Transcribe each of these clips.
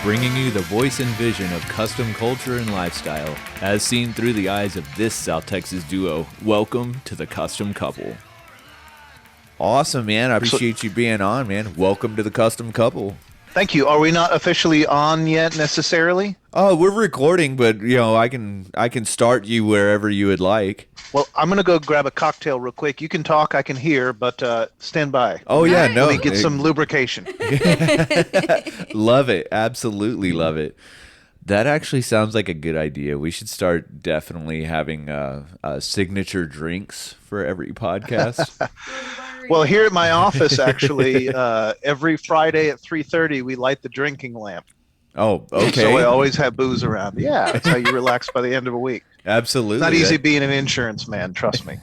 Bringing you the voice and vision of custom culture and lifestyle, as seen through the eyes of this South Texas duo. Welcome to the Custom Couple. Awesome, man. I appreciate you being on, man. Welcome to the Custom Couple. Thank you. Are we not officially on yet necessarily? Oh, we're recording, but I can start you wherever you would like. Well, I'm gonna go grab a cocktail real quick. You can talk, I can hear, but stand by. Oh yeah, no. Let me get some lubrication. Love it. Absolutely love it. That actually sounds like a good idea. We should start definitely having signature drinks for every podcast. Well, here at my office, actually, every Friday at 3:30, we light the drinking lamp. Oh, okay. So I always have booze around. Yeah, that's how you relax by the end of a week. Absolutely. It's not easy being an insurance man, trust me.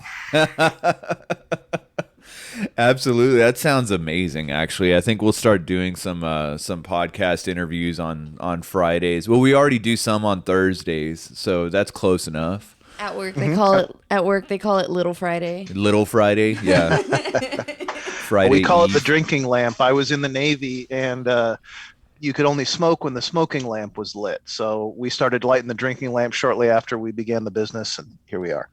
Absolutely. That sounds amazing, actually. I think we'll start doing some podcast interviews on Fridays. Well, we already do some on Thursdays, so that's close enough. At work they call it Little Friday. Little Friday, yeah. Friday. We call Eve. it the drinking lamp. I was in the Navy, and you could only smoke when the smoking lamp was lit. So we started lighting the drinking lamp shortly after we began the business, and here we are.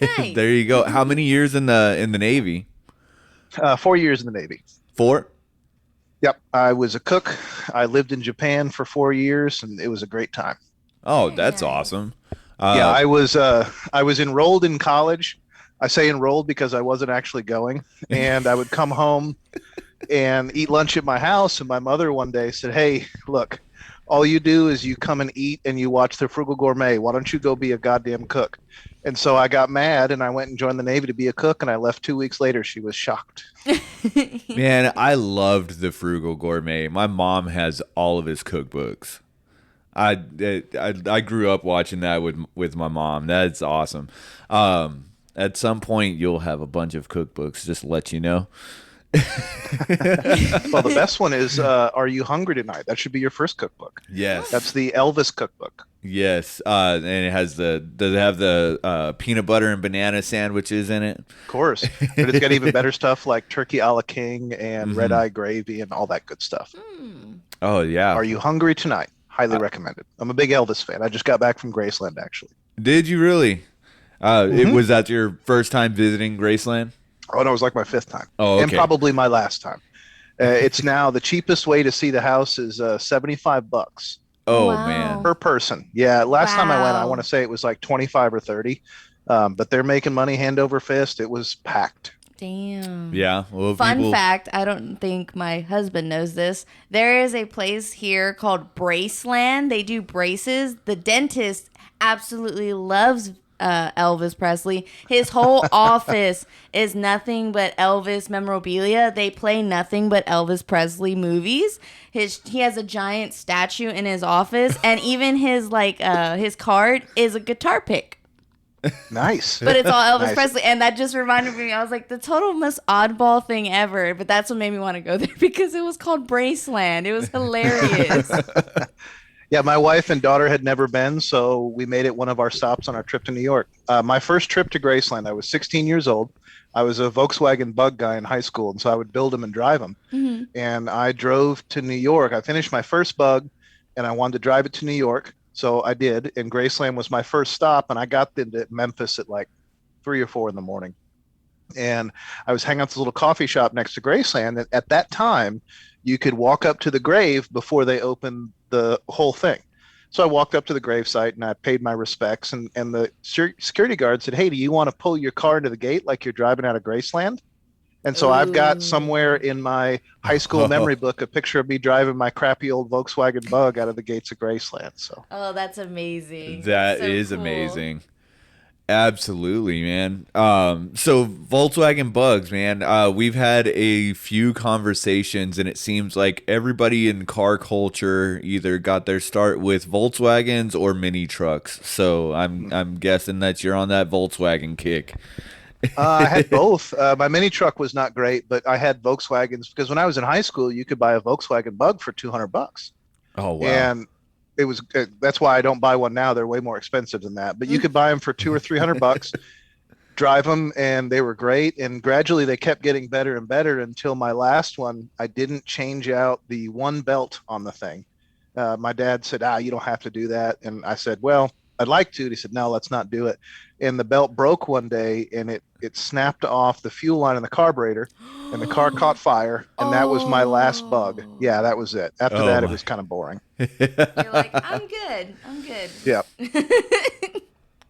Nice. There you go. How many years in the Navy? 4 years in the Navy. 4? Yep. I was a cook. I lived in Japan for 4 years, and it was a great time. Oh, that's awesome. Yeah, I was enrolled in college. I say enrolled because I wasn't actually going, and I would come home and eat lunch at my house, and my mother one day said, "Hey, look, all you do is you come and eat and you watch the Frugal Gourmet. Why don't you go be a goddamn cook?" And so I got mad and I went and joined the Navy to be a cook, and I left 2 weeks later. She was shocked. Man, I loved the Frugal Gourmet. My mom has all of his cookbooks. I grew up watching that with my mom. That's awesome. At some point, you'll have a bunch of cookbooks, just to let you know. Well, the best one is Are You Hungry Tonight? That should be your first cookbook. Yes. That's the Elvis cookbook. Yes. And it has does it have the peanut butter and banana sandwiches in it? Of course. But it's got even better stuff like turkey a la king and red eye gravy and all that good stuff. Oh, yeah. Are You Hungry Tonight? Highly recommended. I'm a big Elvis fan. I just got back from Graceland, actually. Did you really? Was that your first time visiting Graceland? Oh, no, it was like my 5th time. Oh, okay. And probably my last time. It's now the cheapest way to see the house is $75. Oh, Wow. man. Per person. Yeah, last time I went, I Wow. want to say it was like 25 or 30. But they're making money hand over fist. It was packed. Damn. Yeah. Well, Fun fact, I don't think my husband knows this. There is a place here called Braceland. They do braces. The dentist absolutely loves Elvis Presley. His whole office is nothing but Elvis memorabilia. They play nothing but Elvis Presley movies. He has a giant statue in his office, and even his his card is a guitar pick. Nice. But it's all Elvis Nice. Presley, and that just reminded me. I was like, the total most oddball thing ever. But that's what made me want to go there because it was called Braceland. It was hilarious. Yeah, my wife and daughter had never been, so we made it one of our stops on our trip to New York. My first trip to Graceland, I was 16 years old. I was a Volkswagen Bug guy in high school, and so I would build them and drive them. Mm-hmm. And I drove to New York. I finished my first Bug, and I wanted to drive it to New York, so I did. And Graceland was my first stop, and I got into Memphis at like 3 or 4 in the morning. And I was hanging out at this little coffee shop next to Graceland. And at that time, you could walk up to the grave before they opened the whole thing. So I walked up to the gravesite and I paid my respects. And the security guard said, "Hey, do you want to pull your car into the gate like you're driving out of Graceland?" And so I've got somewhere in my high school memory book a picture of me driving my crappy old Volkswagen Bug out of the gates of Graceland. So That's amazing. That So is cool. amazing. Absolutely, man. So Volkswagen Bugs, man. We've had a few conversations, and it seems like everybody in car culture either got their start with Volkswagens or mini trucks. So I'm guessing that you're on that Volkswagen kick. I had both. My mini truck was not great, but I had Volkswagens because when I was in high school, you could buy a Volkswagen Bug for $200, Oh wow. and it was that's why I don't buy one now. They're way more expensive than that, but you could buy them for 200 or 300 bucks, drive them, and they were great. And gradually, they kept getting better and better until my last one. I didn't change out the one belt on the thing. My dad said, you don't have to do that. And I said, well, I'd like to. And he said, no, let's not do it. And the belt broke one day and it snapped off the fuel line in the carburetor and the car caught fire. And that was my last bug. Yeah, that was it. After Oh that, it my. was kind of boring. You're like, I'm good. I'm good. Yeah.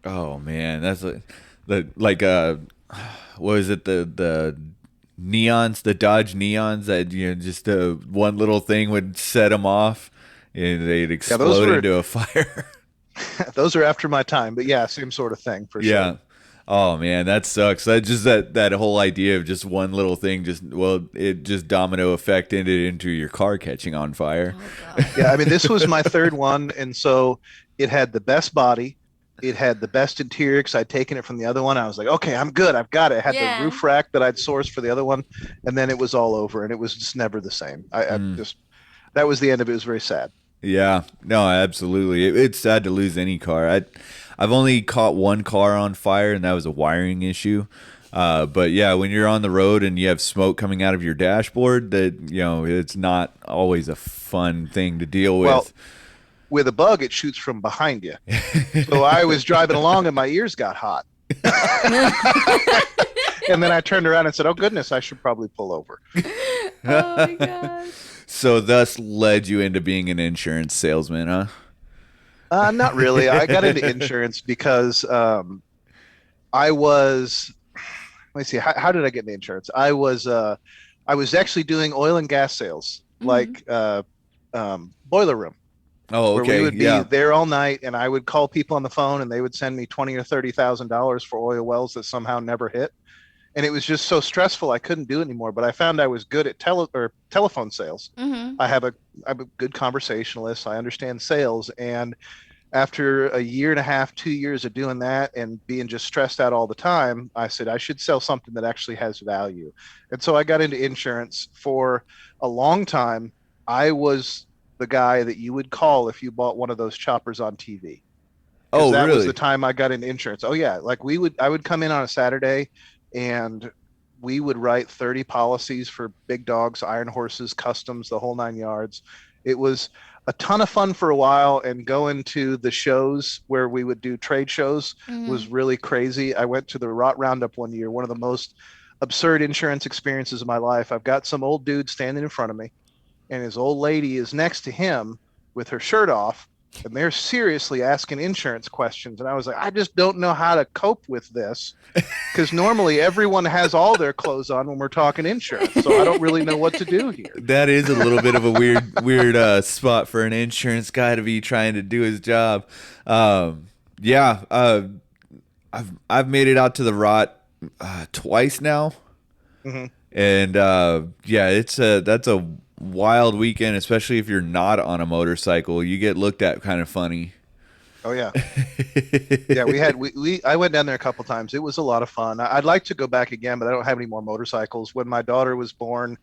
Oh man, that's like what is it, the neons, the Dodge neons that just one little thing would set them off and they'd Yeah, those explode were into a fire. those are after my time. But yeah, same sort of thing for Yeah. sure. Oh man, that sucks. That whole idea of just one little thing, it just domino effect ended into your car catching on fire. Oh god. Yeah, I mean, this was my third one, and so it had the best body. It had the best interior because I'd taken it from the other one. I was like, okay, I'm good. I've got it. It had Yeah. the roof rack that I'd sourced for the other one, and then it was all over, and it was just never the same. I just that was the end of it. It was very sad. Yeah, no, absolutely. It's sad to lose any car. I've only caught one car on fire, and that was a wiring issue. But yeah, when you're on the road and you have smoke coming out of your dashboard, it's not always a fun thing to deal with. Well, with a Bug, it shoots from behind you. So I was driving along, and my ears got hot. And then I turned around and said, "Oh goodness, I should probably pull over." Oh my god. So thus led you into being an insurance salesman, huh? Not really. I got into insurance because I was. Let me see. How did I get into insurance? I was actually doing oil and gas sales, like boiler room, Oh, where okay. we would be Yeah. there all night, and I would call people on the phone, and they would send me $20,000 or $30,000 for oil wells that somehow never hit. And it was just so stressful I couldn't do it anymore. But I found I was good at telephone sales. Mm-hmm. I'm a good conversationalist. I understand sales, and after a year and a half, 2 years of doing that and being just stressed out all the time, I said I should sell something that actually has value. And so I got into insurance. For a long time. I was the guy that you would call if you bought one of those choppers on TV. Oh, That was really? the time I got into insurance. Oh yeah, like I would come in on a Saturday, and we would write 30 policies for big dogs, iron horses, customs, the whole nine yards. It was a ton of fun for a while, and going to the shows where we would do trade shows was really crazy. I went to the Rot Roundup one year, one of the most absurd insurance experiences of my life. I've got some old dude standing in front of me, and his old lady is next to him with her shirt off, and they're seriously asking insurance questions. And I was like, I just don't know how to cope with this, because normally everyone has all their clothes on when we're talking insurance. So I don't really know what to do here. That is a little bit of a weird spot for an insurance guy to be trying to do his job. Yeah, I've made it out to the Rot twice now, and yeah, that's a wild weekend, especially if you're not on a motorcycle. You get looked at kind of funny. Oh yeah. Yeah, I went down there a couple times. It was a lot of fun. I'd like to go back again, but I don't have any more motorcycles. When my daughter was born,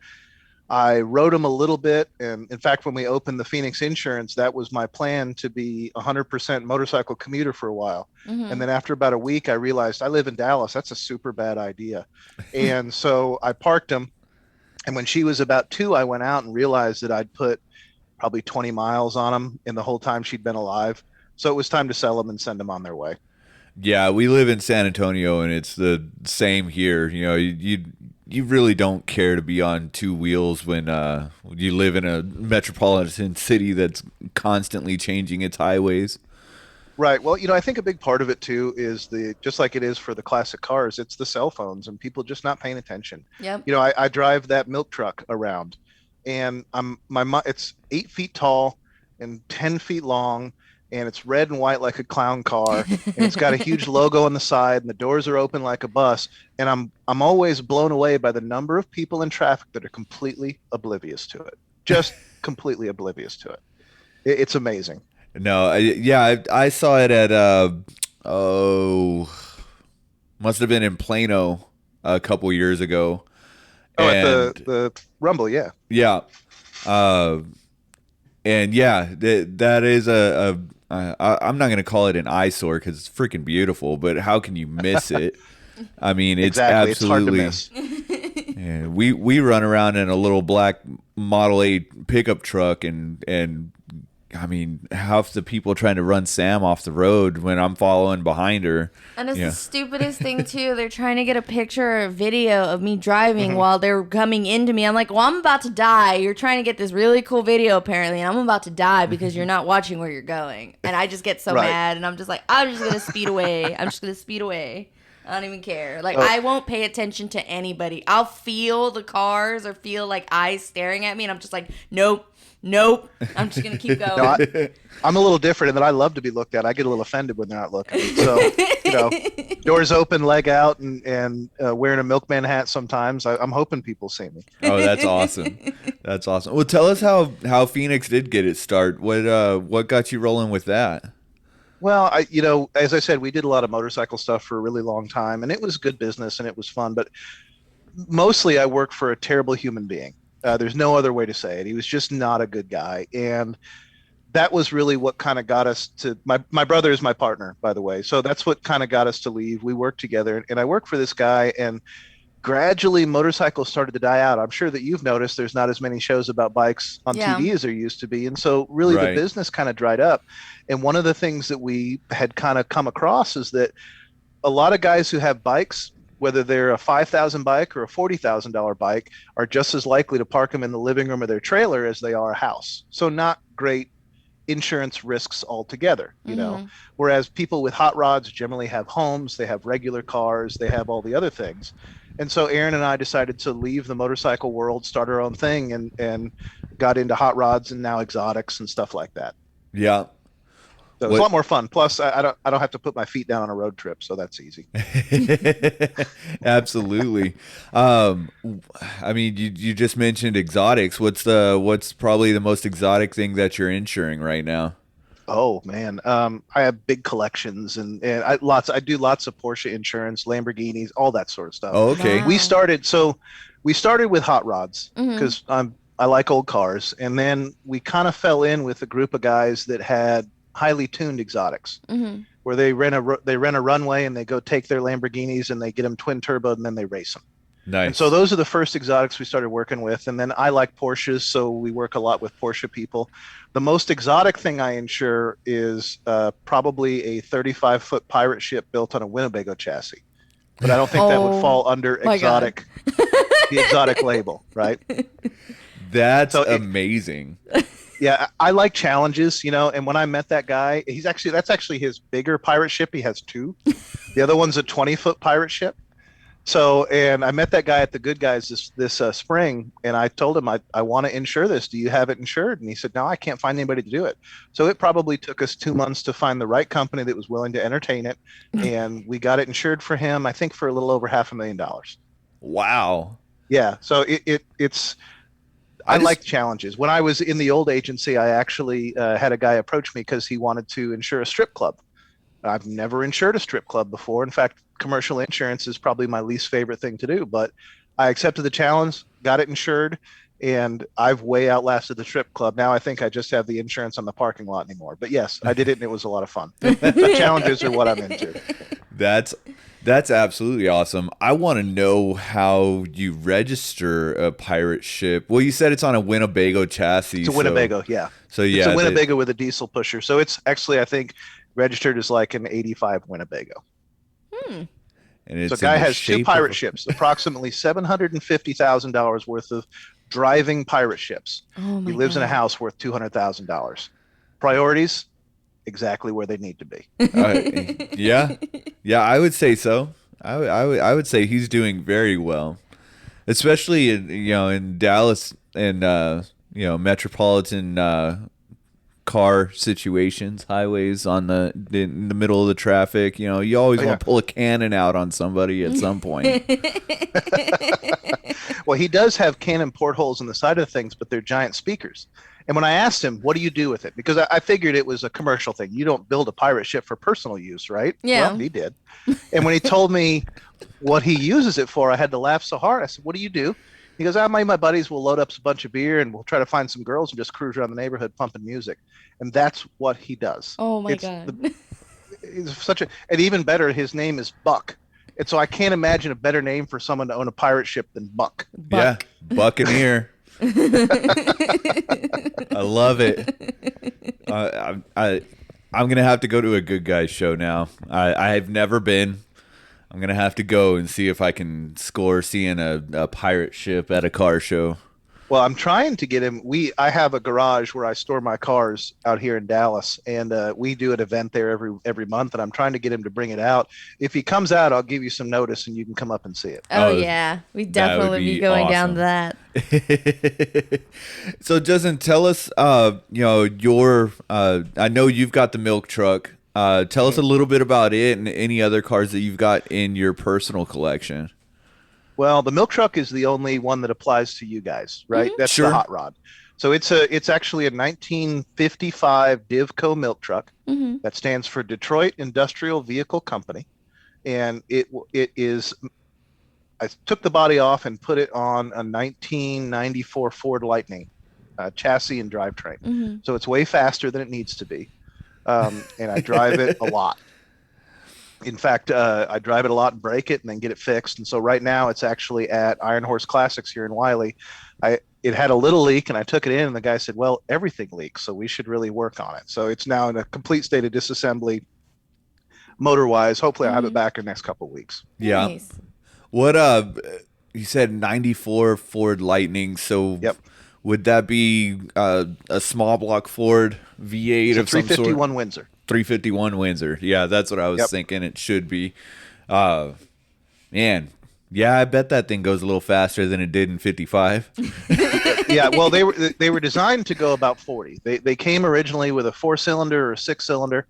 I rode them a little bit. And in fact, when we opened the Phoenix Insurance, that was my plan, to be 100% motorcycle commuter for a while. And then after about a week, I realized I live in Dallas. That's a super bad idea. And so I parked them. And when she was about 2, I went out and realized that I'd put probably 20 miles on them in the whole time she'd been alive. So it was time to sell them and send them on their way. Yeah, we live in San Antonio, and it's the same here. You really don't care to be on two wheels when you live in a metropolitan city that's constantly changing its highways. Right. Well, I think a big part of it too is just like it is for the classic cars, it's the cell phones and people just not paying attention. Yep. I drive that milk truck around, and it's 8 feet tall and 10 feet long, and it's red and white like a clown car, and it's got a huge logo on the side, and the doors are open like a bus. And I'm always blown away by the number of people in traffic that are completely oblivious to it, just completely oblivious to it. It's amazing. No, I saw it at Must have been in Plano a couple years ago. Oh, at And the Rumble, yeah. yeah, uh, and yeah, that is I'm not gonna call it an eyesore because it's freaking beautiful, but how can you miss it? I mean, it's Exactly. It's hard to absolutely. miss. Yeah, we run around in a little black Model 8 pickup truck, and I mean, half the people trying to run Sam off the road when I'm following behind her. And it's Yeah. the stupidest thing too. They're trying to get a picture or video of me driving while they're coming into me. I'm like, well, I'm about to die. You're trying to get this really cool video apparently, and I'm about to die because you're not watching where you're going. And I just get so Right. mad, and I'm just like, I'm just gonna speed away. I'm just gonna speed away. I don't even care. Like, Oh. I won't pay attention to anybody. I'll feel the cars or feel like eyes staring at me, and I'm just like, nope. I'm just gonna keep going. No, I'm a little different in that I love to be looked at. I get a little offended when they're not looking. So, doors open, leg out, and wearing a milkman hat sometimes. I'm hoping people see me. Oh, that's awesome. That's awesome. Well, tell us how Phoenix did get its start. What got you rolling with that? Well, as I said, we did a lot of motorcycle stuff for a really long time, and it was good business and it was fun. But mostly, I worked for a terrible human being. There's no other way to say it. He was just not a good guy, and that was really what kind of got us to. My brother is my partner, by the way, so that's what kind of got us to leave. We worked together, and I worked for this guy, and gradually motorcycles started to die out. I'm sure that you've noticed there's not as many shows about bikes on Yeah. TV as there used to be. And so really Right. the business kind of dried up. And one of the things that we had kind of come across is that a lot of guys who have bikes, whether they're a $5,000 bike or a $40,000 bike, are just as likely to park them in the living room of their trailer as they are a house. So not great insurance risks altogether, whereas people with hot rods generally have homes, they have regular cars, they have all the other things. And so Aaron and I decided to leave the motorcycle world, start our own thing, and got into hot rods and now exotics and stuff like that. Yeah. So it was a lot more fun. Plus, I don't have to put my feet down on a road trip, so that's easy. Absolutely. I mean, you just mentioned exotics. What's probably the most exotic thing that you're insuring right now? Oh man, I have big collections and I do lots of Porsche insurance, Lamborghinis, all that sort of stuff. Oh, okay. Wow. We started with hot rods because I like old cars, and then we kind of fell in with a group of guys that had highly tuned exotics, where they rent a runway and they go take their Lamborghinis and they get them twin turbo and then they race them. Nice. And so those are the first exotics we started working with. And then I like Porsches, so we work a lot with Porsche people. The most exotic thing I insure is probably a 35-foot pirate ship built on a Winnebago chassis. But I don't think that would fall under my God. exotic, the exotic label, right? That's So amazing. Yeah, I like challenges, and when I met that guy, that's actually his bigger pirate ship. He has two. The other one's a 20-foot pirate ship. So, and I met that guy at the Good Guys this spring, and I told him, I want to insure this. Do you have it insured? And he said, no, I can't find anybody to do it. So it probably took us 2 months to find the right company that was willing to entertain it. And we got it insured for him, I think for a little over $500,000. Wow. Yeah. So it's, I like challenges. When I was in the old agency, I actually had a guy approach me because he wanted to insure a strip club. I've never insured a strip club before. In fact, commercial insurance is probably my least favorite thing to do, but I accepted the challenge, got it insured, and I've way outlasted the strip club. Now I think I just have the insurance on the parking lot anymore. But yes, I did it and it was a lot of fun. Challenges are what I'm into. That's absolutely awesome. I want to know how you register a pirate ship. Well, you said it's on a Winnebago chassis. It's a Winnebago, yeah. So yeah, it's a Winnebago with a diesel pusher. So it's actually, I think, registered as like an 85 Winnebago. And it's So a guy in the has two shape pirate of ships, approximately $750,000 worth of driving pirate ships. Oh my He lives in a God. house worth $200,000. Priorities, exactly where they need to be. Yeah, I would say so. I would say he's doing very well, especially in Dallas and metropolitan car situations, highways in the middle of the traffic. You always want to pull a cannon out on somebody at some point. Well, he does have cannon portholes on the side of things, but they're giant speakers. And when I asked him, what do you do with it? Because I figured it was a commercial thing. You don't build a pirate ship for personal use, right? Yeah. Well, he did. And when he told me what he uses it for, I had to laugh so hard. I said, what do you do? He goes, my buddies will load up a bunch of beer and we'll try to find some girls and just cruise around the neighborhood pumping music. And that's what he does. Oh my It's God. it's such a, and even better, his name is Buck. And so I can't imagine a better name for someone to own a pirate ship than Buck. Yeah, Buccaneer. I love it. I'm gonna have to go to a Good Guys show now. I've never been. I'm gonna have to go and see if I can score seeing a pirate ship at a car show. Well, I'm trying to get him. I have a garage where I store my cars out here in Dallas, and we do an event there every month. And I'm trying to get him to bring it out. If he comes out, I'll give you some notice, and you can come up and see it. Oh yeah, we definitely be going down to that. So, Justin, tell us, your. I know you've got the milk truck. Tell us a little bit about it and any other cars that you've got in your personal collection. Well, the milk truck is the only one that applies to you guys, right? That's Sure. the hot rod. So it's actually a 1955 Divco milk truck that stands for Detroit Industrial Vehicle Company, and it is. I took the body off and put it on a 1994 Ford Lightning chassis and drivetrain. So it's way faster than it needs to be, and I drive it a lot. In fact, I drive it a lot and break it and then get it fixed. And so right now it's actually at Iron Horse Classics here in Wiley. It had a little leak and I took it in and the guy said, well, everything leaks, so we should really work on it. So it's now in a complete state of disassembly motor-wise. Hopefully I'll have it back in the next couple of weeks. Yeah. Nice. What you said 94 Ford Lightning, so Yep. would that be a small block Ford V8 It's a of some sort? 351 Windsor. 351 Windsor. Yeah, that's what I was thinking it should be. Man, yeah, I bet that thing goes a little faster than it did in 55. Yeah, well, they were designed to go about 40. They came originally with a 4-cylinder or a 6-cylinder,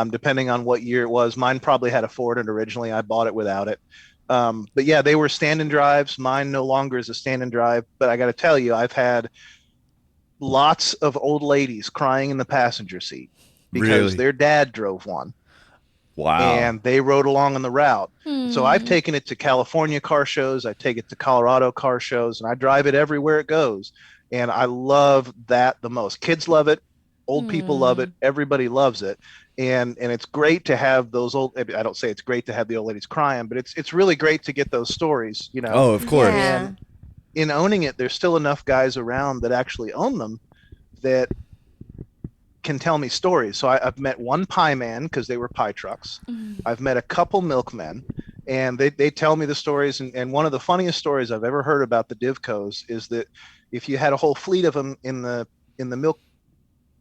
depending on what year it was. Mine probably had a Ford in it originally. I bought it without it. But yeah, they were stand-in drives. Mine no longer is a stand-in drive. But I got to tell you, I've had lots of old ladies crying in the passenger seat because Really? their dad drove one. Wow. And they rode along on the route. So I've taken it to California car shows. I take it to Colorado car shows, and I drive it everywhere it goes. And I love that the most. Kids love it. Old people love it. Everybody loves it. And it's great to have those old, I don't say it's great to have the old ladies crying, but it's really great to get those stories, you know. Oh, of course. Yeah. And in owning it, there's still enough guys around that actually own them that can tell me stories. So I've met one pie man because they were pie trucks. I've met a couple milkmen, and they tell me the stories. And one of the funniest stories I've ever heard about the Divcos is that if you had a whole fleet of them in the milk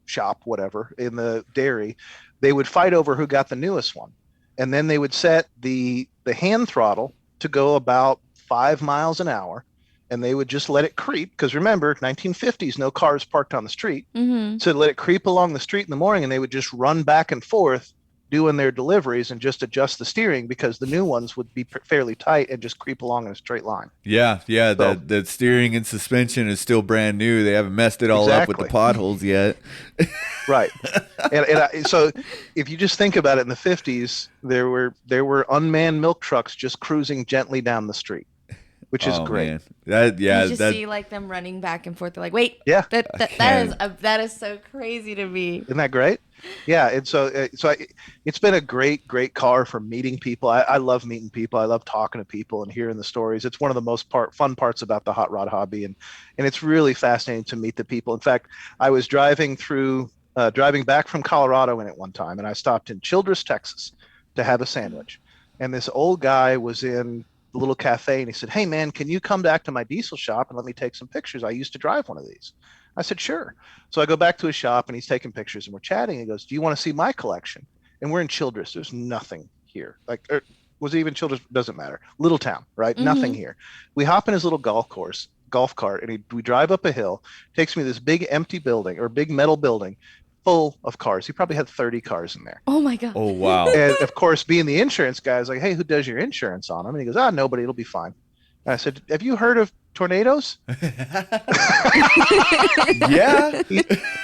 shop, whatever, in the dairy, they would fight over who got the newest one. And then they would set the hand throttle to go about 5 miles an hour. And they would just let it creep, because remember, 1950s, no cars parked on the street. So let it creep along the street in the morning, and they would just run back and forth doing their deliveries and just adjust the steering, because the new ones would be fairly tight and just creep along in a straight line. Yeah. So- That steering and suspension is still brand new. They haven't messed it all up with the Exactly. potholes yet. Right. So if you just think about it, in the 50s, there were unmanned milk trucks just cruising gently down the street, which is great. Man. That You just see like them running back and forth. They're like, wait, Yeah. that is so crazy to me. Isn't that great? Yeah, and it's been a great car for meeting people. I love meeting people. I love talking to people and hearing the stories. It's one of the most fun parts about the hot rod hobby, and it's really fascinating to meet the people. In fact, I was driving back from Colorado in it one time, and I stopped in Childress, Texas, to have a sandwich, and this old guy was in the little cafe, and he said, "Hey man, can you come back to my diesel shop and let me take some pictures? I used to drive one of these." I said, "Sure." So I go back to his shop and he's taking pictures and we're chatting. He goes, "Do you want to see my collection?" And we're in Childress. There's nothing here. Was it even Childress? Doesn't matter. Little town, right? Nothing here. We hop in his little golf cart, and we drive up a hill. Takes me to this big empty building, or big metal building, full of cars. He probably had 30 cars in there. Oh my God. Oh, wow. And of course, being the insurance guy, I was like, "Hey, who does your insurance on them?" And he goes, "Nobody. It'll be fine." I said, have you heard of tornadoes? Yeah.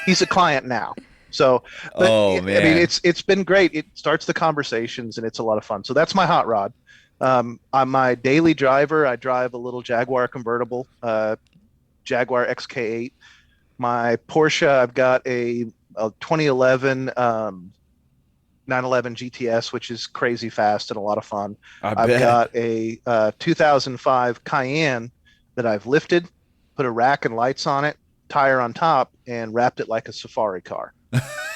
He's a client now. So, but Oh I mean, man. it's been great. It starts the conversations and it's a lot of fun. So that's my hot rod. On my daily driver, I drive a little Jaguar convertible, Jaguar XK8. My Porsche, I've got a 2011 911 GTS, which is crazy fast and a lot of fun. I I've bet. got a 2005 Cayenne that I've lifted, put a rack and lights on it, tire on top, and wrapped it like a safari car.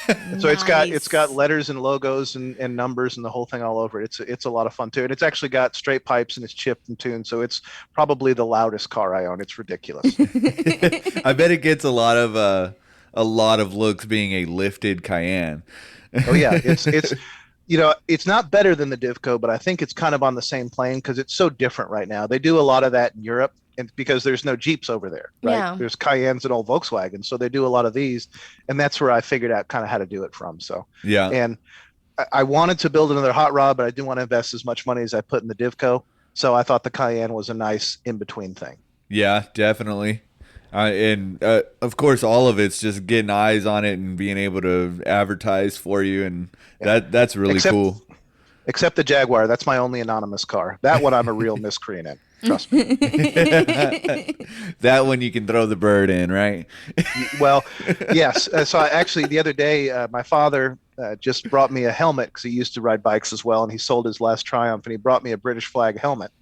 And so it's got Nice. letters and logos and numbers and the whole thing all over it. It's a lot of fun too. And it's actually got straight pipes and it's chipped and tuned. So it's probably the loudest car I own. It's ridiculous. I bet it gets a lot of looks being a lifted Cayenne. Oh yeah, it's it's not better than the Divco, but I think it's kind of on the same plane because it's so different right now. They do a lot of that in Europe, and because there's no Jeeps over there, right? Yeah. There's Cayennes and old Volkswagens, so they do a lot of these, and that's where I figured out kind of how to do it from. So, Yeah. and I wanted to build another hot rod, but I didn't want to invest as much money as I put in the Divco. So I thought the Cayenne was a nice in between thing. Yeah, definitely. And of course, all of it's just getting eyes on it and being able to advertise for you, and Yeah. that's really Except cool. except the Jaguar, that's my only anonymous car. That one I'm a real miscreant in. Trust me. That one you can throw the bird in, right? Well, yes. So I actually the other day, my father just brought me a helmet because he used to ride bikes as well, and he sold his last Triumph, and he brought me a British flag helmet,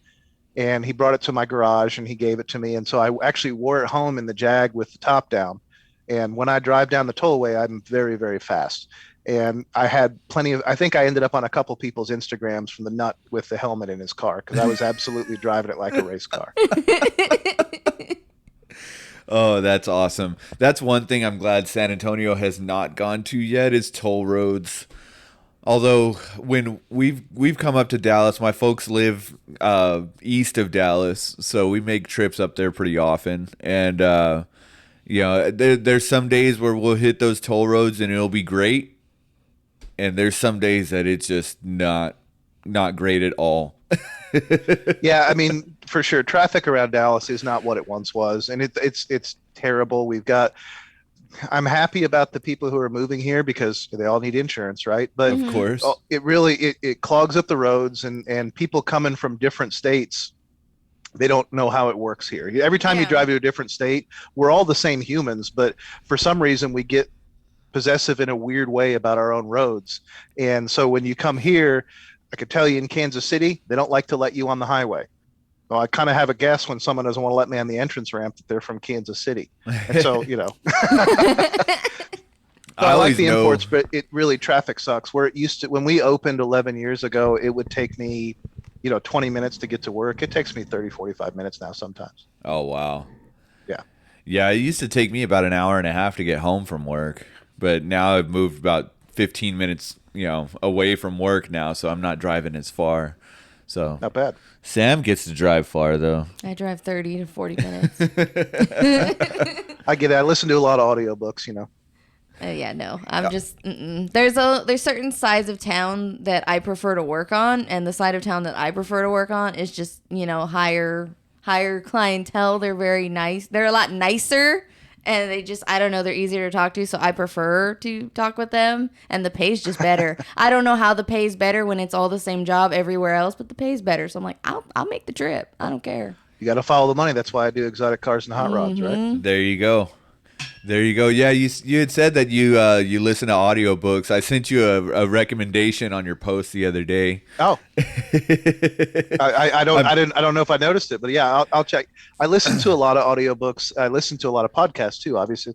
and he brought it to my garage, and he gave it to me, and so I actually wore it home in the Jag with the top down, and when I drive down the tollway, I'm very, very fast. And I had plenty of, I think I ended up on a couple people's Instagrams from the nut with the helmet in his car because I was absolutely driving it like a race car. Oh, that's awesome. That's one thing I'm glad San Antonio has not gone to yet is toll roads. Although when we've come up to Dallas, my folks live east of Dallas, so we make trips up there pretty often. And there's some days where we'll hit those toll roads and it'll be great, and there's some days that it's just not great at all. Yeah, I mean, for sure, traffic around Dallas is not what it once was, and it's terrible. I'm happy about the people who are moving here because they all need insurance, right? But Of course. it really it clogs up the roads, and people coming from different states, they don't know how it works here. Every time you Yeah. drive to a different state, we're all the same humans, but for some reason we get possessive in a weird way about our own roads. And so when you come here, I could tell you in Kansas City, they don't like to let you on the highway. Well, I kind of have a guess when someone doesn't want to let me on the entrance ramp that they're from Kansas City. And so, so I like always the know. imports, but it really traffic sucks. Where it used to, when we opened 11 years ago, it would take me, 20 minutes to get to work. It takes me 30, 45 minutes now sometimes. Oh wow. Yeah. Yeah, it used to take me about an hour and a half to get home from work, but now I've moved about 15 minutes, away from work now, so I'm not driving as far. So Not bad. Sam gets to drive far though. I drive 30 to 40 minutes. I get it. I listen to a lot of audiobooks, Yeah, no. I'm just there's certain sides of town that I prefer to work on, and the side of town that I prefer to work on is just, higher clientele. They're very nice. They're a lot nicer, and they just, I don't know, they're easier to talk to, so I prefer to talk with them, and the pay's just better. I don't know how the pay's better when it's all the same job everywhere else, but the pay's better. So I'm like, I'll make the trip. I don't care. You got to follow the money. That's why I do exotic cars and hot rods, right? There you go. There you go. Yeah, you had said that you listen to audiobooks. I sent you a recommendation on your post the other day. Oh, I don't know if I noticed it, but yeah, I'll check. I listen to a lot of audiobooks. I listen to a lot of podcasts too. Obviously,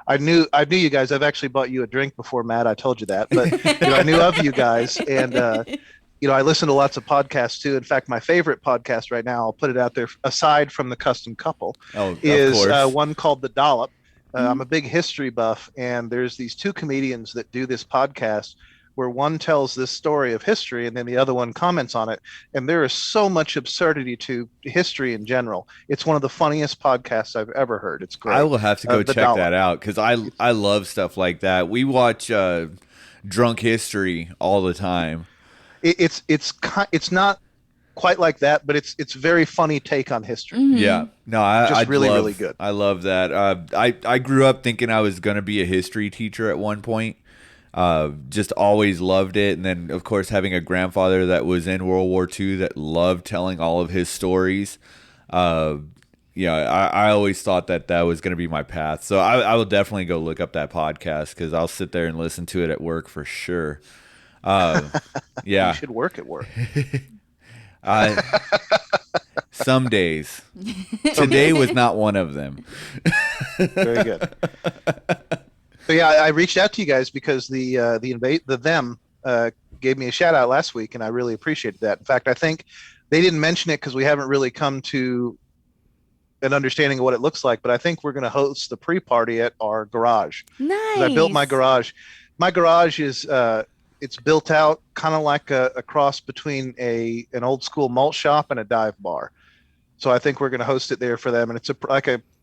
I knew you guys. I've actually bought you a drink before, Matt. I told you that, but I knew of you guys, and I listen to lots of podcasts too. In fact, my favorite podcast right now, I'll put it out there, aside from the Custom Couple, Of is course. one called The Dollop. I'm a big history buff, and there's these two comedians that do this podcast where one tells this story of history and then the other one comments on it. And there is so much absurdity to history in general. It's one of the funniest podcasts I've ever heard. It's great. I will have to go The check Dollop. that out because I love stuff like that. We watch Drunk History all the time. It's not quite like that, but it's very funny take on history. Yeah, no, Just really good. I love that. I grew up thinking I was gonna be a history teacher at one point. Just always loved it, and then of course having a grandfather that was in World War II that loved telling all of his stories. I always thought that was gonna be my path. So I will definitely go look up that podcast because I'll sit there and listen to it at work for sure. Yeah, You should work at work. Some days. Today was not one of them. Very good. So yeah, I reached out to you guys because them gave me a shout out last week, and I really appreciated that. In fact, I think they didn't mention it because we haven't really come to an understanding of what it looks like. But I think we're going to host the pre-party at our garage. Nice. I built my garage. My garage is it's built out kind of like a cross between an old school malt shop and a dive bar. So I think we're going to host it there for them, and it's I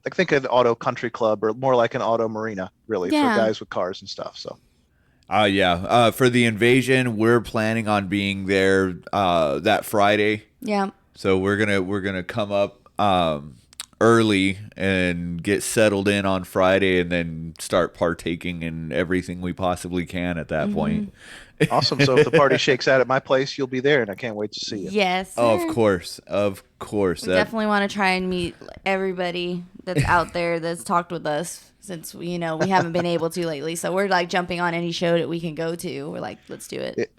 think an auto country club or more like an auto marina, really, for guys with cars and stuff. So, for the invasion, we're planning on being there that Friday. Yeah. So we're gonna come up early and get settled in on Friday, and then start partaking in everything we possibly can at that point. Awesome. So if the party shakes out at my place, you'll be there, and I can't wait to see you. Yes. Oh, of course. We definitely want to try and meet everybody that's out there that's talked with us since we haven't been able to lately. So we're like jumping on any show that we can go to. We're like, let's do it.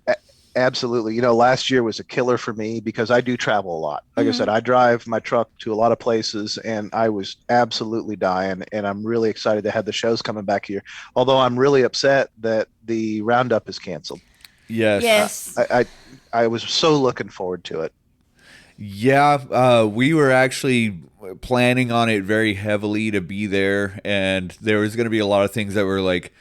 Absolutely. Last year was a killer for me because I do travel a lot. Like I said, I drive my truck to a lot of places, and I was absolutely dying. And I'm really excited to have the shows coming back here. Although I'm really upset that the roundup is canceled. Yes. I was so looking forward to it. Yeah, we were actually planning on it very heavily to be there, and there was going to be a lot of things that were like,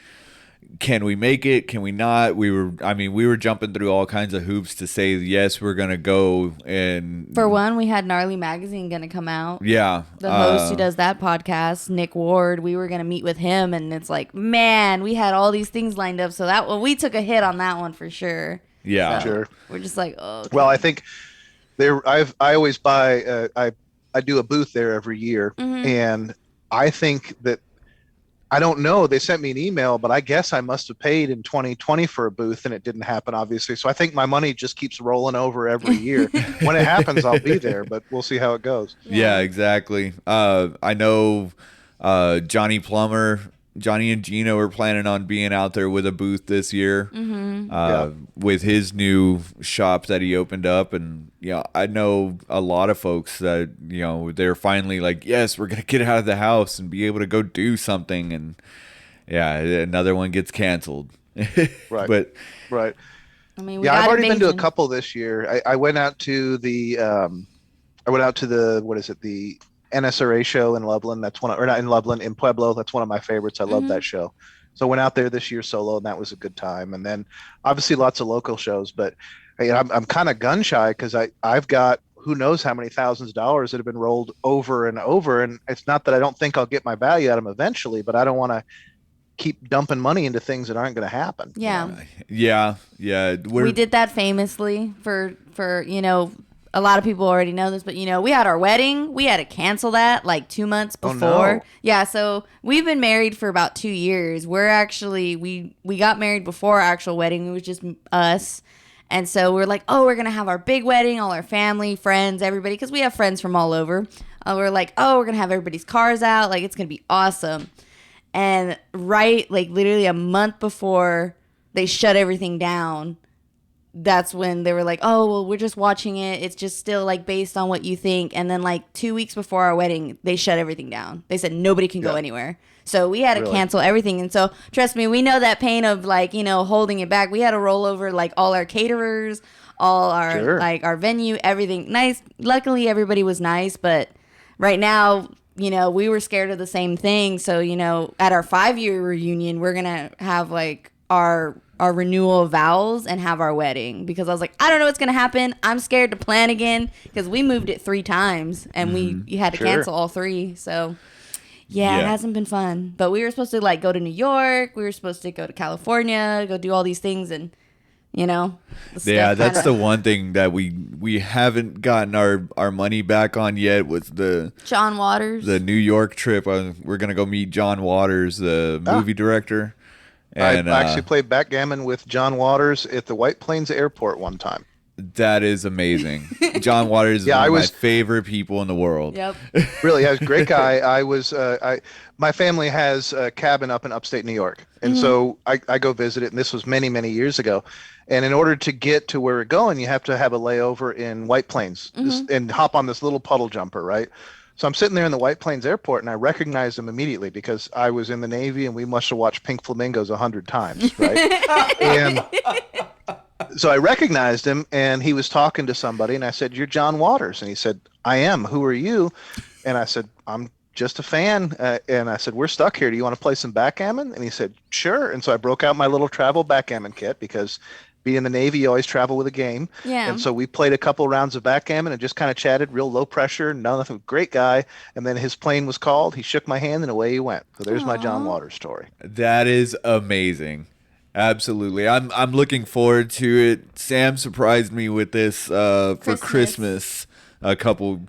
can we make it? Can we not? We were jumping through all kinds of hoops to say, yes, we're going to go. And for one, we had Gnarly Magazine going to come out. Yeah. The host who does that podcast, Nick Ward, we were going to meet with him. And it's like, man, we had all these things lined up. So we took a hit on that one for sure. Yeah. So sure. We're just like, oh. Okay. Well, I think I always buy, I do a booth there every year. And I think that, I don't know. They sent me an email, but I guess I must have paid in 2020 for a booth, and it didn't happen, obviously. So I think my money just keeps rolling over every year. When it happens, I'll be there, but we'll see how it goes. Yeah, exactly. I know Johnny and Gino are planning on being out there with a booth this year with his new shop that he opened up. And, I know a lot of folks that, they're finally like, yes, we're going to get out of the house and be able to go do something. And, yeah, another one gets canceled. Right. Right. I mean, I've already been to a couple this year. I went out to the, the NSRA show in Loveland. That's one, or not in Loveland, in Pueblo. That's one of my favorites. I love that show. So I went out there this year solo, and that was a good time. And then obviously lots of local shows, but I'm kind of gun shy because I've got who knows how many thousands of dollars that have been rolled over and over. And it's not that I don't think I'll get my value out of them eventually, but I don't want to keep dumping money into things that aren't going to happen. Yeah. Yeah. We did that famously for a lot of people already know this, but we had our wedding. We had to cancel that like 2 months before. Oh, no. Yeah, so we've been married for about 2 years. We're actually we got married before our actual wedding. It was just us. And so we're like, oh, we're going to have our big wedding, all our family, friends, everybody, because we have friends from all over. We're like, oh, we're going to have everybody's cars out. Like, it's going to be awesome. And literally a month before they shut everything down, that's when they were like, oh, well, we're just watching it. It's just still like based on what you think. And then like 2 weeks before our wedding, they shut everything down. They said nobody can go anywhere. So we had to cancel everything. And so trust me, we know that pain of like, holding it back. We had to roll over like all our caterers, all our like our venue, everything. Nice. Luckily, everybody was nice. But right now, we were scared of the same thing. So, at our 5-year reunion, we're going to have like our renewal of vows and have our wedding, because I was like, I don't know what's going to happen. I'm scared to plan again because we moved it 3 times and we had to cancel all 3. So yeah, it hasn't been fun, but we were supposed to like go to New York. We were supposed to go to California, go do all these things. And you know. The Yeah, stuff that's kinda- the one thing that we haven't gotten our money back on yet was John Waters. the New York trip. We're gonna go meet John Waters, the Ah, movie director, I and actually played backgammon with John Waters at the White Plains Airport one time. that is amazing. John Waters is Yeah, one I of my was favorite people in the world. Yep. really, I was a great guy. My family has a cabin up in upstate New York, and so I go visit it. And this was many, many years ago. And in order to get to where we're going, you have to have a layover in White Plains and hop on this little puddle jumper, right? So I'm sitting there in the White Plains Airport, and I recognized him immediately because I was in the Navy, and we must have watched Pink Flamingos 100 times, right? And so I recognized him, and he was talking to somebody, and I said, "You're John Waters," and he said, "I am. Who are you?" And I said, "I'm just a fan." And I said, "We're stuck here. Do you want to play some backgammon?" And he said, "Sure." And so I broke out my little travel backgammon kit because being in the Navy, you always travel with a game. Yeah. And so we played a couple rounds of backgammon and just kind of chatted, real low pressure, nothing. Great guy. And then his plane was called. He shook my hand, and away he went. So there's my John Waters story. That is amazing. Absolutely. I'm looking forward to it. Sam surprised me with this for Christmas a couple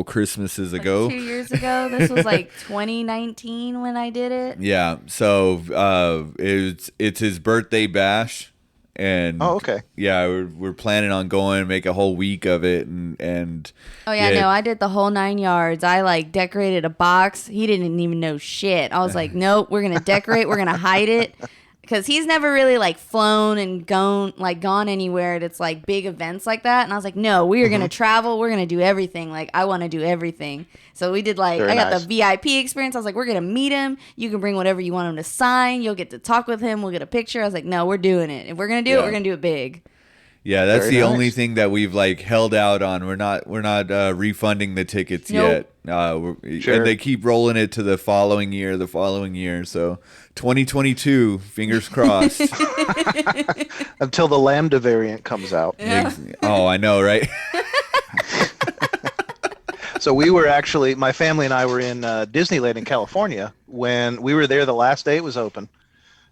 Christmases ago. 2 years ago. This was like 2019 when I did it. Yeah. So it's his birthday bash. And Oh, okay. Yeah, we're planning on going, make a whole week of it, and Oh yeah, no, I did the whole 9 yards. I like decorated a box. He didn't even know shit. I was like, nope, we're gonna decorate. We're gonna hide it. Because he's never really like flown and gone anywhere that's like big events like that. And I was like, no, we are gonna travel. We're gonna do everything. Like I want to do everything. So we did like I got the VIP experience. I was like, we're gonna meet him. You can bring whatever you want him to sign. You'll get to talk with him. We'll get a picture. I was like, no, we're doing it. If we're gonna do it, we're gonna do it big. Yeah, that's Very the nice. only thing that we've like held out on. We're not refunding the tickets yet. Sure. And they keep rolling it to the following year. So 2022, fingers crossed. Until the Lambda variant comes out. Oh, I know, right? So we were actually, my family and I were in Disneyland in California when we were there the last day it was open.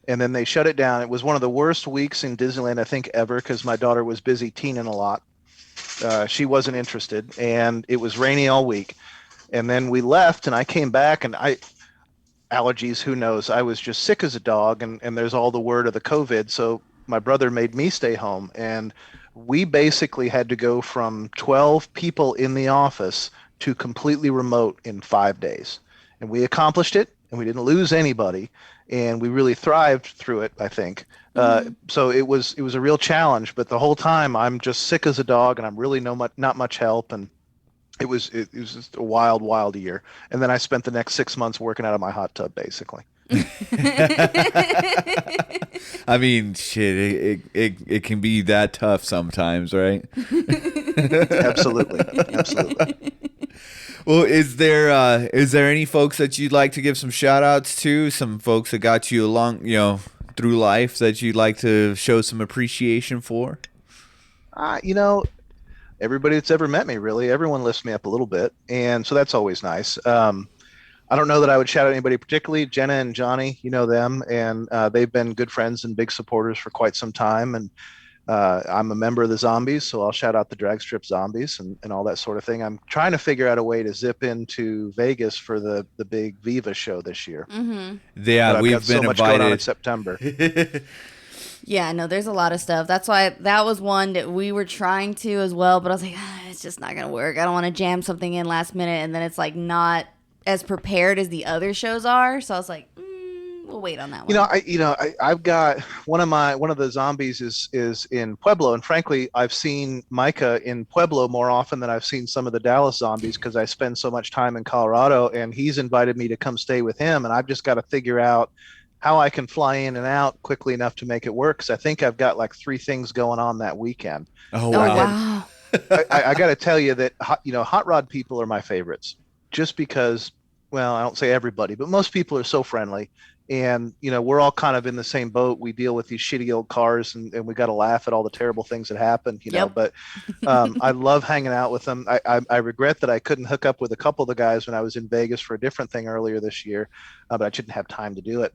And then they shut it down. It was one of the worst weeks in Disneyland, I think, ever because my daughter was busy teening a lot. She wasn't interested, and it was rainy all week. And then we left, and I came back, and allergies, who knows? I was just sick as a dog, and there's all the word of the COVID. So my brother made me stay home, and we basically had to go from 12 people in the office to completely remote in 5 days. And we accomplished it, and we didn't lose anybody, and we really thrived through it, I think. So it was a real challenge, but the whole time I'm just sick as a dog, and I'm really not much help, and it was just a wild year. And then I spent the next 6 months working out of my hot tub, basically. I mean, shit, it can be that tough sometimes, right? Absolutely. Well, is there any folks that you'd like to give some shout outs to? Some folks that got you along, through life that you'd like to show some appreciation for? Everybody that's ever met me, really, everyone lifts me up a little bit, and so that's always nice. I don't know that I would shout out anybody particularly. Jenna and Johnny, you know them, and they've been good friends and big supporters for quite some time. And I'm a member of the Zombies, so I'll shout out the Drag Strip Zombies and all that sort of thing. I'm trying to figure out a way to zip into Vegas for the big Viva show this year. Mm-hmm. Yeah, we've got been so much invited. going on in September. Yeah, no, there's a lot of stuff. That's why that was one that we were trying to as well, but I was like, it's just not going to work. I don't want to jam something in last minute, and then it's like not as prepared as the other shows are. So I was like, we'll wait on that one. I've got one of the Zombies is in Pueblo, and frankly, I've seen Micah in Pueblo more often than I've seen some of the Dallas Zombies because I spend so much time in Colorado, and he's invited me to come stay with him, and I've just got to figure out how I can fly in and out quickly enough to make it work. Because I think I've got like 3 things going on that weekend. Oh wow! Wow. I got to tell you that hot rod people are my favorites, just because. Well, I don't say everybody, but most people are so friendly, and we're all kind of in the same boat. We deal with these shitty old cars, and we got to laugh at all the terrible things that happen. Yep. But I love hanging out with them. I regret that I couldn't hook up with a couple of the guys when I was in Vegas for a different thing earlier this year, but I didn't have time to do it.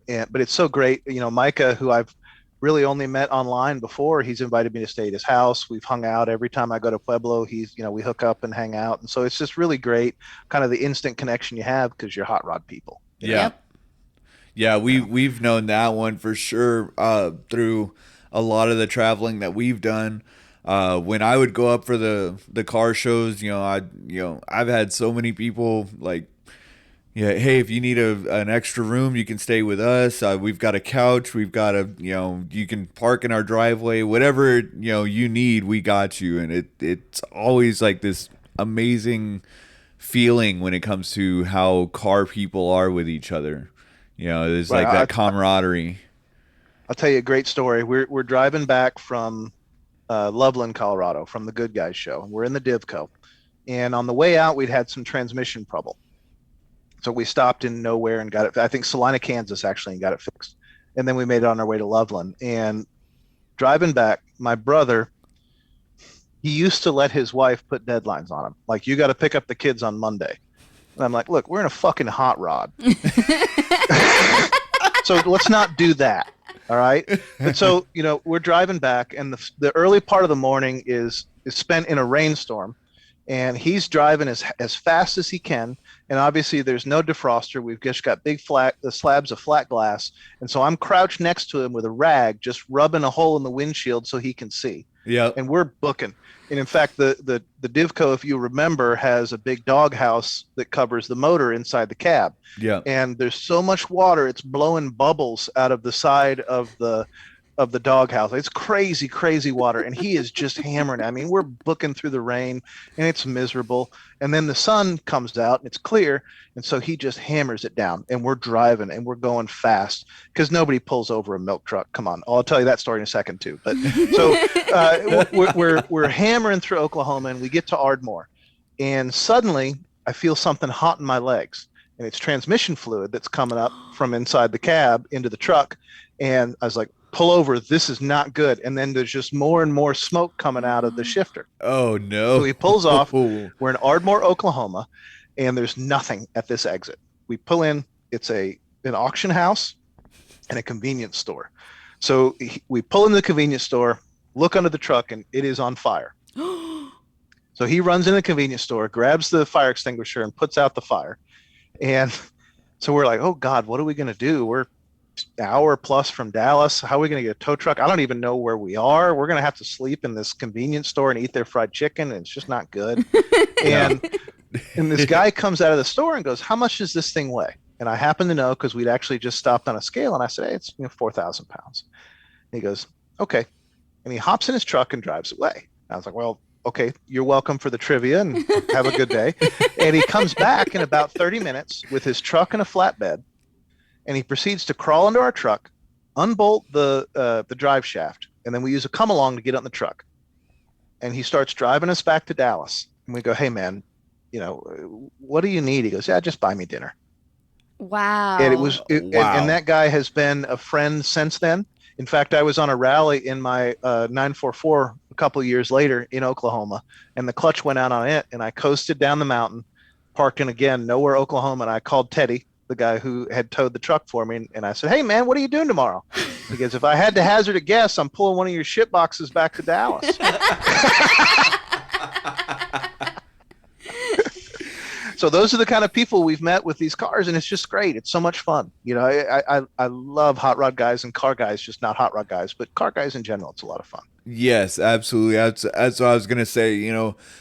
But it's so great. Micah, who I've really only met online before. He's invited me to stay at his house. We've hung out every time I go to Pueblo. We hook up and hang out. And so it's just really great, kind of the instant connection you have because you're hot rod people. Yeah. Yep. Yeah, we've known that one for sure through a lot of the traveling that we've done. When I would go up for the car shows, I've had so many people like, yeah, hey, if you need an extra room, you can stay with us. We've got a couch, we've got you can park in our driveway, whatever you need, we got you. And it's always like this amazing feeling when it comes to how car people are with each other. There's Right. like that camaraderie. I'll tell you a great story. We're driving back from Loveland, Colorado, from the Good Guys show. We're in the Divco, and on the way out, we'd had some transmission trouble. So we stopped in nowhere and got it. I think Salina, Kansas, actually, and got it fixed. And then we made it on our way to Loveland. And driving back, my brother, he used to let his wife put deadlines on him, like, you got to pick up the kids on Monday. And I'm like, look, we're in a fucking hot rod. So let's not do that. All right. And so, we're driving back, and the early part of the morning is spent in a rainstorm, and he's driving as fast as he can. And obviously there's no defroster. We've just got big slabs of flat glass. And so I'm crouched next to him with a rag, just rubbing a hole in the windshield so he can see. Yeah. And we're booking. And in fact, the Divco, if you remember, has a big doghouse that covers the motor inside the cab. Yeah. And there's so much water, it's blowing bubbles out of the side of the doghouse. It's crazy, crazy water. And he is just hammering. I mean, we're booking through the rain, and it's miserable. And then the sun comes out and it's clear. And so he just hammers it down, and we're driving and we're going fast because nobody pulls over a milk truck. Come on. I'll tell you that story in a second too. But so we're hammering through Oklahoma, and we get to Ardmore, and suddenly I feel something hot in my legs, and it's transmission fluid that's coming up from inside the cab into the truck. And I was like, pull over, this is not good. And then there's just more and more smoke coming out of the shifter. Oh no. So he pulls off. We're in Ardmore, Oklahoma, and there's nothing at this exit. We pull in, it's an auction house and a convenience store. So we pull into the convenience store, look under the truck, and it is on fire. So he runs in the convenience store, grabs the fire extinguisher, and puts out the fire. And so we're like, oh God, what are we going to do? We're an hour plus from Dallas. How are we going to get a tow truck? I don't even know where we are. We're going to have to sleep in this convenience store and eat their fried chicken, and it's just not good. and this guy comes out of the store and goes, how much does this thing weigh? And I happen to know because we'd actually just stopped on a scale, and I said, hey, it's 4,000 pounds. And he goes, okay. And he hops in his truck and drives away. And I was like, well, okay, you're welcome for the trivia, and have a good day. And he comes back in about 30 minutes with his truck and a flatbed, and he proceeds to crawl into our truck, unbolt the drive shaft, and then we use a come along to get on the truck. And he starts driving us back to Dallas. And we go, hey man, what do you need? He goes, yeah, just buy me dinner. Wow. And Wow. and that guy has been a friend since then. In fact, I was on a rally in my 944 a couple of years later in Oklahoma, and the clutch went out on it, and I coasted down the mountain, parking again, nowhere, Oklahoma, and I called Teddy, the guy who had towed the truck for me, and I said, hey man, what are you doing tomorrow? Because if I had to hazard a guess, I'm pulling one of your shit boxes back to Dallas. So those are the kind of people we've met with these cars, and it's just great. It's so much fun. I love hot rod guys and car guys, just not hot rod guys, but car guys in general. It's a lot of fun. Yes, absolutely. That's what I was gonna say.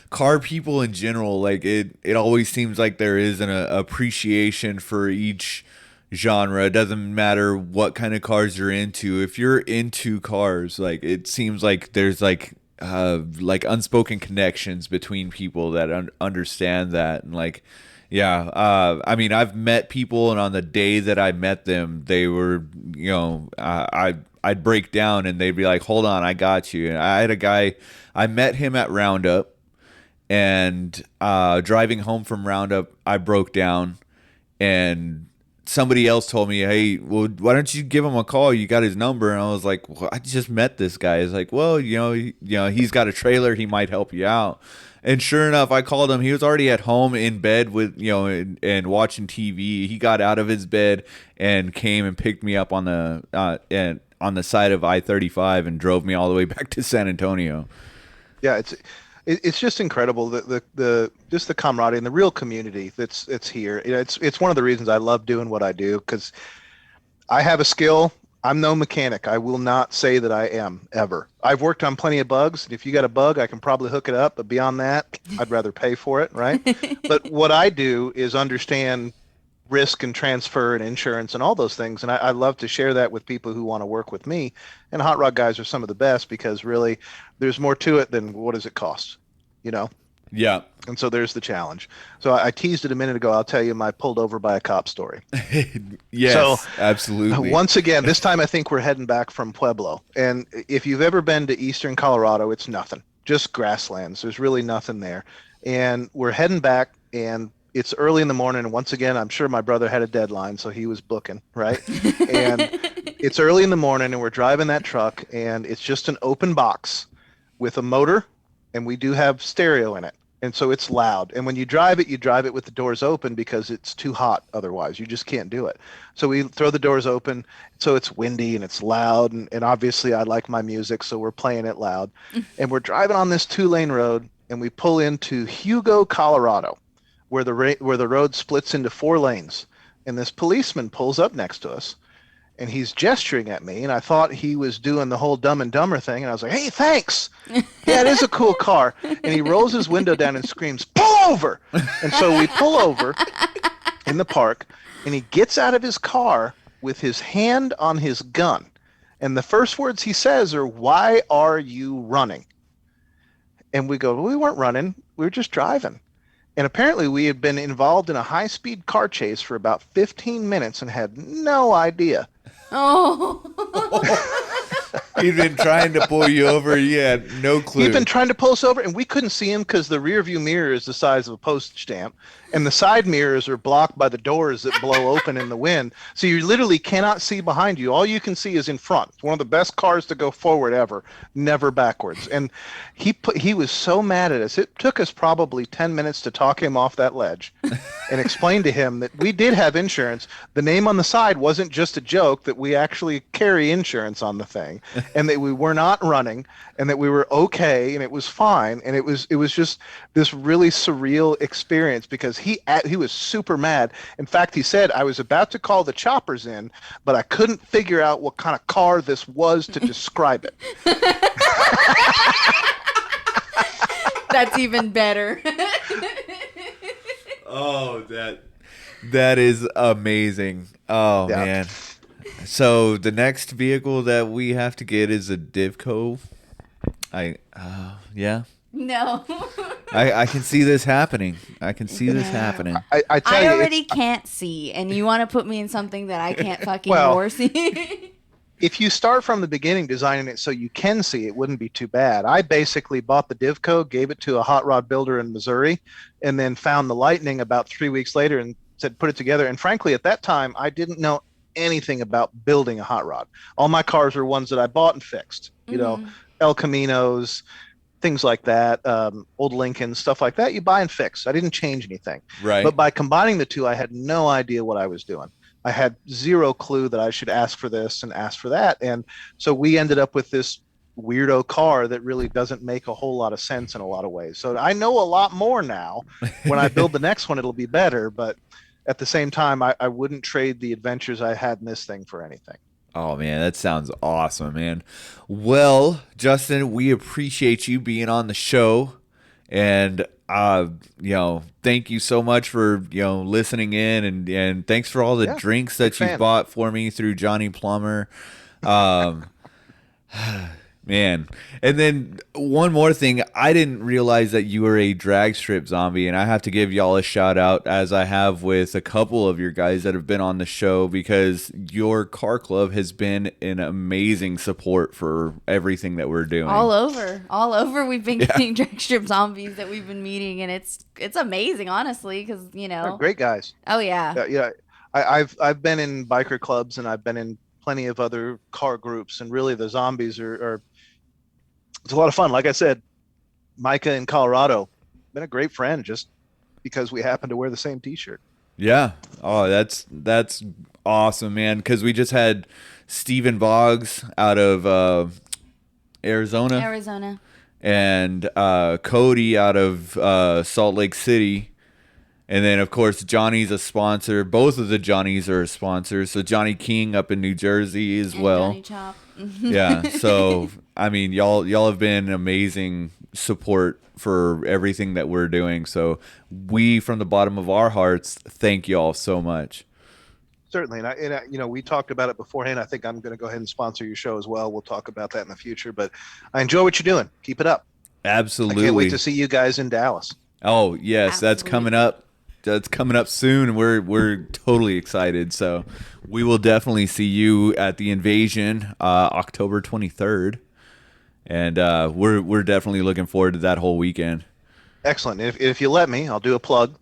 Car people in general, like it always seems like there is an appreciation for each genre. It doesn't matter what kind of cars you're into. If you're into cars, like it seems like there's like unspoken connections between people that understand that. And like, yeah, I mean, I've met people, and on the day that I met them, they were, I'd break down and they'd be like, hold on, I got you. And I had a guy, I met him at Roundup, and driving home from Roundup, I broke down, and somebody else told me, hey, well, why don't you give him a call? You got his number. And I was like, well, I just met this guy. He's like, well, he's got a trailer. He might help you out. And sure enough, I called him. He was already at home in bed with, and watching TV. He got out of his bed and came and picked me up on the, and on the side of I-35 and drove me all the way back to San Antonio. Yeah, it's just incredible the just the camaraderie and the real community that's here. It's one of the reasons I love doing what I do, because I have a skill. I'm no mechanic. I will not say that I am, ever. I've worked on plenty of bugs. If you got a bug, I can probably hook it up. But beyond that, I'd rather pay for it, right? But what I do is understand risk and transfer and insurance and all those things. And I love to share that with people who want to work with me. And hot rod guys are some of the best, because really there's more to it than what does it cost, you know? Yeah. And so there's the challenge. So I teased it a minute ago. I'll tell you my pulled over by a cop story. Yes, so, absolutely. Once again, this time I think we're heading back from Pueblo. And if you've ever been to eastern Colorado, it's nothing, just grasslands. There's really nothing there. And we're heading back, and it's early in the morning. And once again, I'm sure my brother had a deadline, so he was booking, right? And it's early in the morning, and we're driving that truck, and it's just an open box with a motor, and we do have stereo in it. And so it's loud. And when you drive it with the doors open, because it's too hot otherwise. You just can't do it. So we throw the doors open. So it's windy and it's loud. And obviously I like my music, so we're playing it loud. And we're driving on this 2-lane road, and we pull into Hugo, Colorado, where the road splits into 4 lanes. And this policeman pulls up next to us, and he's gesturing at me, and I thought he was doing the whole Dumb and Dumber thing, and I was like, "Hey, thanks. Yeah, it is a cool car." And he rolls his window down and screams, "Pull over!" And so we pull over in the park, and he gets out of his car with his hand on his gun, and the first words he says are, "Why are you running?" And we go, "Well, we weren't running. We were just driving." And apparently we had been involved in a high-speed car chase for about 15 minutes and had no idea. Oh. He'd been trying to pull you over. You had no clue. He'd been trying to pull us over, and we couldn't see him because the rear view mirror is the size of a postage stamp, and the side mirrors are blocked by the doors that blow open in the wind. So you literally cannot see behind you. All you can see is in front. It's one of the best cars to go forward ever, never backwards. And he was so mad at us. It took us probably 10 minutes to talk him off that ledge and explain to him that we did have insurance. The name on the side wasn't just a joke, that we actually carry insurance on the thing, and that we were not running, and that we were okay, and it was fine. And it was just this really surreal experience, because he was super mad. In fact, he said, "I was about to call the choppers in, but I couldn't figure out what kind of car this was to describe it." That's even better. Oh, that is amazing. Oh, yeah. Man. So the next vehicle that we have to get is a Divco. Yeah. No. I can see this happening. I can see this happening. I tell I you, already can't see, and you want to put me in something that I can't fucking see. If you start from the beginning designing it so you can see, it wouldn't be too bad. I basically bought the Divco, gave it to a hot rod builder in Missouri, and then found the Lightning about 3 weeks later and said, put it together. And frankly, at that time, I didn't know anything about building a hot rod. All my cars were ones that I bought and fixed, you know, El Caminos, things like that, old Lincolns, stuff like that. You buy and fix. I didn't change anything. Right. But by combining the two, I had no idea what I was doing. I had zero clue that I should ask for this and ask for that. And so we ended up with this weirdo car that really doesn't make a whole lot of sense in a lot of ways. So I know a lot more now. When I build the next one, it'll be better. But at the same time, I wouldn't trade the adventures I had in this thing for anything. Oh, man, that sounds awesome, man. Well, Justin, we appreciate you being on the show. And, thank you so much for, listening in. And thanks for all the drinks that you bought for me through Johnny Plumber. Man. And then one more thing. I didn't realize that you were a drag strip zombie, and I have to give y'all a shout out, as I have with a couple of your guys that have been on the show, because your car club has been an amazing support for everything that we're doing. All over. We've been getting drag strip zombies that we've been meeting, and it's amazing, honestly, because, They're great guys. Oh, yeah. Yeah. I've been in biker clubs, and I've been in plenty of other car groups, and really the zombies are it's a lot of fun. Like I said, Micah in Colorado, been a great friend just because we happen to wear the same t-shirt. Yeah. Oh, that's awesome, man. Because we just had Stephen Boggs out of Arizona, Arizona. and Cody out of Salt Lake City. And then, of course, Johnny's a sponsor. Both of the Johnnies are sponsors. So Johnny King up in New Jersey as And well. Johnny Chop. Yeah. So I mean, y'all have been amazing support for everything that we're doing. So we, from the bottom of our hearts, thank y'all so much. Certainly, and we talked about it beforehand. I think I'm going to go ahead and sponsor your show as well. We'll talk about that in the future. But I enjoy what you're doing. Keep it up. Absolutely. I can't wait to see you guys in Dallas. Oh yes, that's coming Absolutely. up. That's coming up soon. We're totally excited. So we will definitely see you at the Invasion, October 23rd, and we're definitely looking forward to that whole weekend. Excellent. If you let me, I'll do a plug.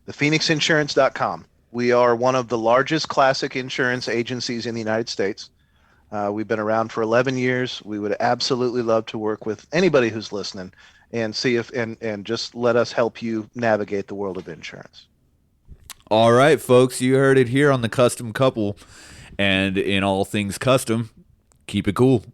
ThePhoenixInsurance.com. We are one of the largest classic insurance agencies in the United States. We've been around for 11 years. We would absolutely love to work with anybody who's listening and see if and just let us help you navigate the world of insurance. All right, folks, you heard it here on the Custom Couple, and in all things custom, keep it cool.